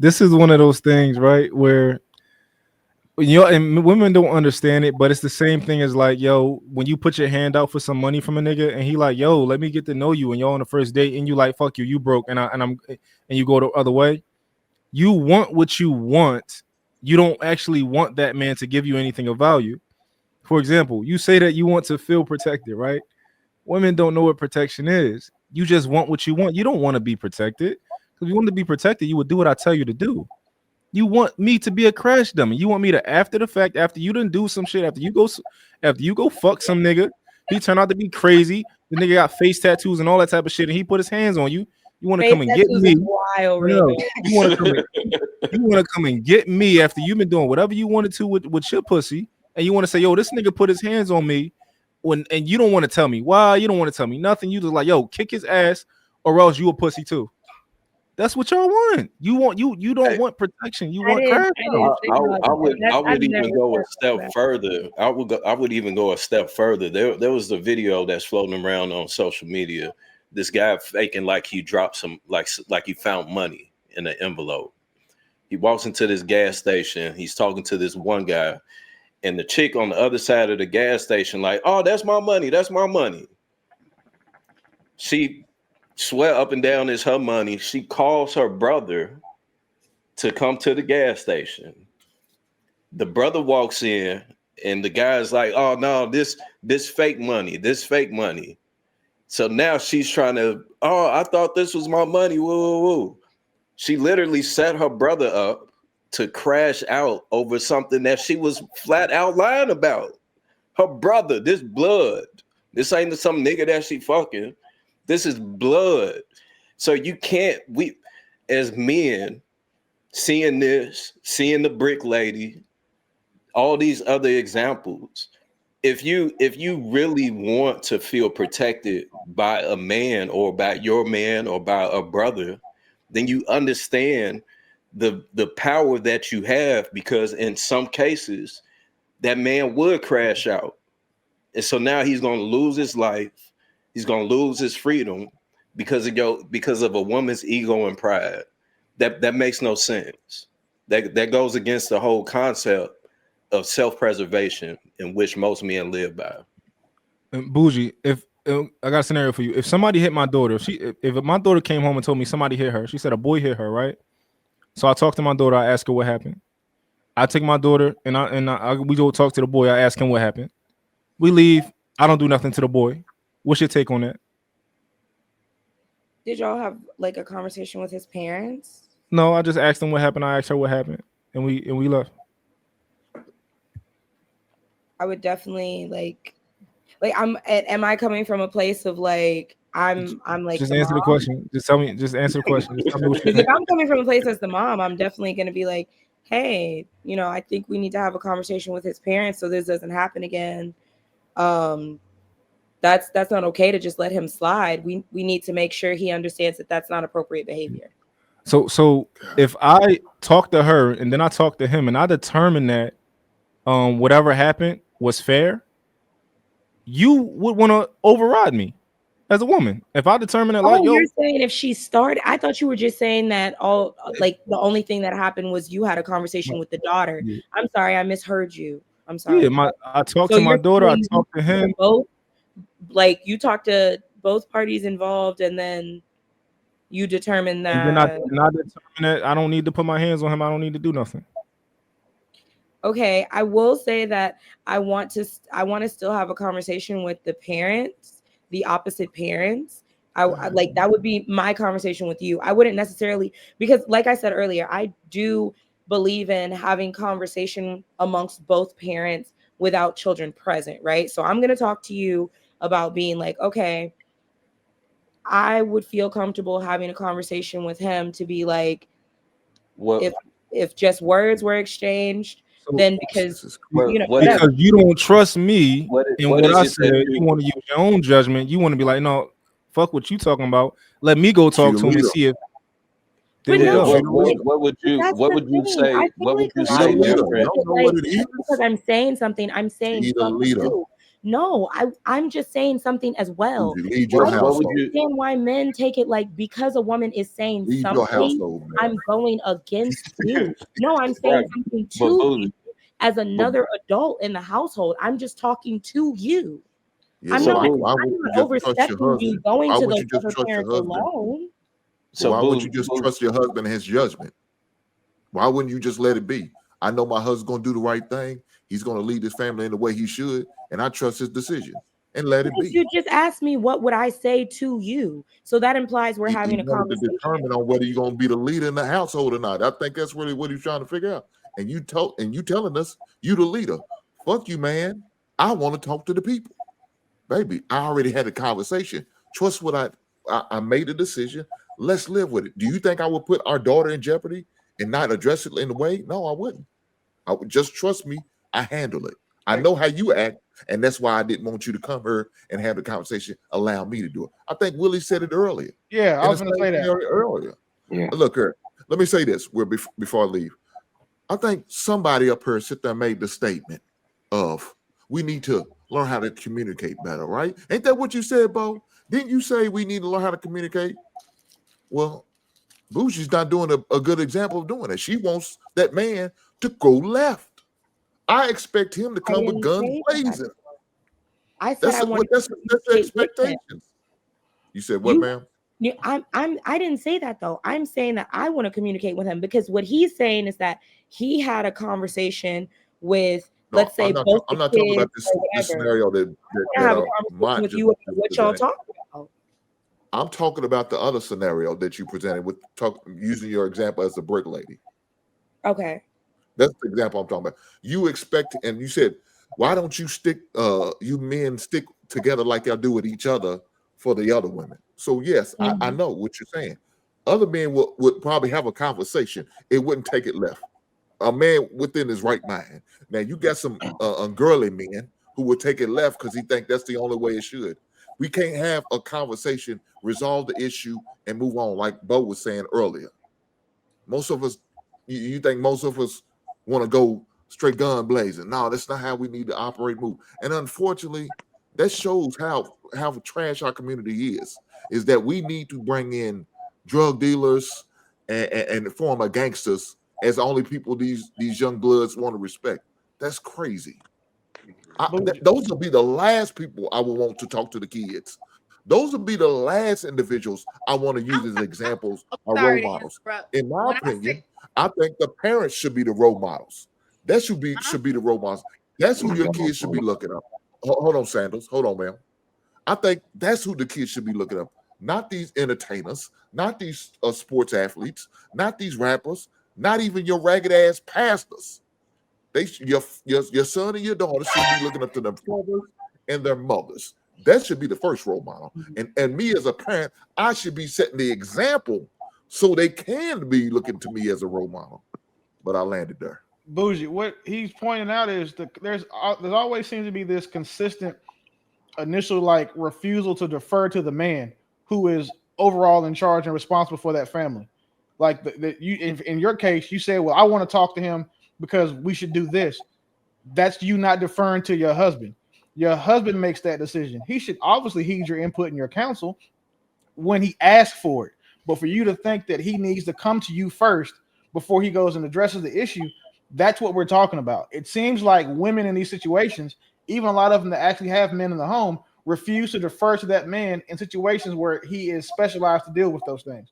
this is one of those things, right? Where and women don't understand it, but it's the same thing as like, yo, when you put your hand out for some money from a nigga, and he like, yo, let me get to know you, and y'all on the first date, and you like, fuck you, you broke, and you go the other way. You want what you want. You don't actually want that man to give you anything of value. For example, you say that you want to feel protected, right? Women don't know what protection is. You just want what you want. You don't want to be protected. Because if you want to be protected, you would do what I tell you to do. You want me to be a crash dummy. You want me to, after the fact, after you done do some shit, after you go fuck some nigga, he turned out to be crazy. The nigga got face tattoos and all that type of shit, and he put his hands on you. You want to come and get me? No, you want to come and get me after you've been doing whatever you wanted to with your pussy, and you want to say, yo, this nigga put his hands on me, and you don't want to tell me why. You don't want to tell me nothing. You just like, yo, kick his ass, or else you a pussy too. That's what y'all want. You don't want protection. You want crash. I would even go a step further. I would even go a step further. There was the video that's floating around on social media. This guy faking like he dropped some, like he found money in an envelope. He walks into this gas station. He's talking to this one guy, and the chick on the other side of the gas station, like, oh, that's my money. That's my money. She swear up and down it's her money. She calls her brother to come to the gas station. The brother walks in, and the guy's like, oh no, this fake money, this fake money. So now she's trying to, oh, I thought this was my money. Woo, woo, woo. She literally set her brother up to crash out over something that she was flat out lying about. Her brother, this blood. This ain't some nigga that she fucking. This is blood. So you can't, we as men, seeing this, seeing the brick lady, all these other examples, if you really want to feel protected by a man or by your man or by a brother, then you understand the power that you have, because in some cases that man would crash out. And so now he's going to lose his life. He's going to lose his freedom because of a woman's ego and pride. That makes no sense. That goes against the whole concept of self-preservation in which most men live by. Bougie, if I got a scenario for you. If somebody hit my daughter, if my daughter came home and told me somebody hit her, she said a boy hit her, right? So I talked to my daughter. I asked her what happened. I take my daughter and we go talk to the boy. I ask him what happened. We leave. I don't do nothing to the boy. What's your take on that? Did y'all have like a conversation with his parents? No, I just asked him what happened. I asked her what happened, and we left. I would definitely like am I coming from a place of like I'm like just answer the question. Just tell me. Just answer the question. Just tell me what you think. If I'm coming from a place as the mom, I'm definitely going to be like, hey, I think we need to have a conversation with his parents so this doesn't happen again. That's not okay to just let him slide. We need to make sure he understands that that's not appropriate behavior. So if I talk to her and then I talk to him and I determine that whatever happened was fair, you would want to override me as a woman. If I determine that, like, you're saying if she started, I thought you were just saying that the only thing that happened was you had a conversation with the daughter. Yeah. I'm sorry, I misheard you. I'm sorry. Yeah, I talked to my daughter. I talked to him. Both, like you talked to both parties involved, and then you determine that. And then I determine that I don't need to put my hands on him. I don't need to do nothing. Okay, I will say that I want to still have a conversation with the parents, the opposite parents. I like that would be my conversation with you. I wouldn't necessarily, because like I said earlier, I do believe in having conversation amongst both parents without children present, right? So I'm going to talk to you about being like, okay, I would feel comfortable having a conversation with him to be like, if just words were exchanged, then because because you don't trust me in what I said, you want to use your own judgment. You want to be like, no, fuck what you talking about. Let me go talk to him and see if. What would you say? What would you say? Because I'm saying something. I'm saying something too. No, I'm just saying something as well. You lead your I don't What would household. you? understand why men take it like because a woman is saying Lead your something, household, I'm man. going against you. No, I'm Right, saying something but to Boozy, you as but another adult in the household. I'm just talking to you. Yeah, I'm but so not Boozy, why I'm would you not just trust your overstepping you husband? going Why to would those you just other trust your parents husband? alone. But so why would Boozy, you just trust your husband and his judgment? Why wouldn't you just let it be? I know my husband's gonna do the right thing. He's gonna lead his family in the way he should, and I trust his decision and let it Because be. you just asked me what would I say to you. So that implies we're He having a wanted to conversation. determine on whether you're gonna be the leader in the household or not. I think that's really what he's trying to figure out. And you telling us you the leader. Fuck you, man. I want to talk to the people. Baby, I already had a conversation. Trust what I made a decision. Let's live with it. Do you think I would put our daughter in jeopardy and not address it in the way? No, I wouldn't. I would just trust me. I handle it. I know how you act, and that's why I didn't want you to come here and have the conversation. Allow me to do it. I think Willie said it earlier Yeah, I in the was going to same say that. scenario earlier. yeah. Look here. Let me say this. Before I leave, I think somebody up here sit there and made the statement of we need to learn how to communicate better, right? Ain't that what you said, Bo? Didn't you say we need to learn how to communicate? Well, Bougie's not doing a good example of doing it. She wants that man to go left. I expect him to I come with didn't guns say that. blazing. I said I wanted to That's the communicate with him. expectations. You said what, You ma'am? I didn't say that though. I'm saying that I want to communicate with him because what he's saying is that he had a conversation with, No, let's say, both the I'm not talking about kids or this whatever. scenario I have a my conversation with you just about what y'all presented. talking about. I'm talking about the other scenario that you presented with using your example as the brick lady. Okay. That's the example I'm talking about. You expect, and you said, why don't you you men stick together like y'all do with each other for the other women? So yes, I Mhm. know what you're saying. Other men would probably have a conversation. It wouldn't take it left. A man within his right mind. Now you got some girly men who would take it left because he think that's the only way it should. We can't have a conversation, resolve the issue, and move on, like Bo was saying earlier. Most of us, you think most of us want to go straight gun blazing. No, that's not how we need to operate, move. And unfortunately, that shows how trash our community is that we need to bring in drug dealers and form of gangsters as the only people these young bloods want to respect. That's crazy. But Those will be the last people I will want to talk to the kids. Those will be the last individuals I want to use as examples or role Sorry to models. interrupt. In my When I say, opinion, I think the parents should be the role models. That huh? should be the role models. That's who your kids should be looking up. Hold on, Sandals. Hold on, ma'am. I think that's who the kids should be looking up. Not these entertainers, not these sports athletes, not these rappers, not even your ragged ass pastors. Your son and your daughter should be looking up to their fathers and their mothers. That should be the first role model. And me as a parent, I should be setting the example so they can be looking to me as a role model. But I landed there. Bougie, what he's pointing out is there's always seems to be this consistent initial like refusal to defer to the man who is overall in charge and responsible for that family. Like you in your case, you say, "Well, I want to talk to him because we should do this." That's you not deferring to your husband. Your husband makes that decision. He should obviously heed your input and your counsel when he asks for it. But for you to think that he needs to come to you first before he goes and addresses the issue, that's what we're talking about. It seems like women in these situations, even a lot of them that actually have men in the home, refuse to defer to that man in situations where he is specialized to deal with those things.